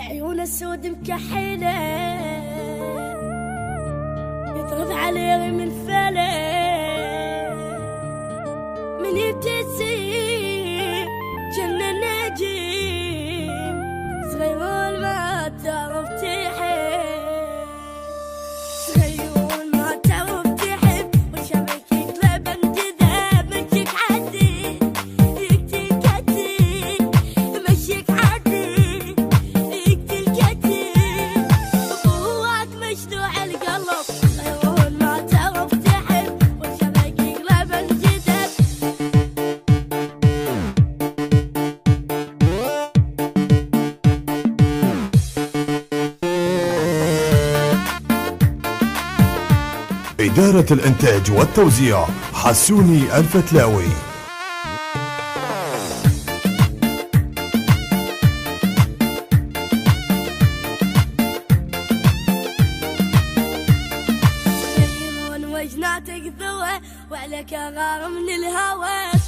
عيون السود مكحلة يضرب عليه من فلك من يبتسم جنة نجيم صغيرون ما تعرف تحب صغيرون ما تعرف تحب وشبكك لبن جذاب مشيك عدي يقتل كتير مشيك عدي يقتل كتير وقواك مشدوع القلب صغيرون ما تعرف تحب وشبكك لبن جذاب إدارة الإنتاج والتوزيع حسوني الفتلاوي. صغيرون وجناتك ذوى وعليك غار من الهوى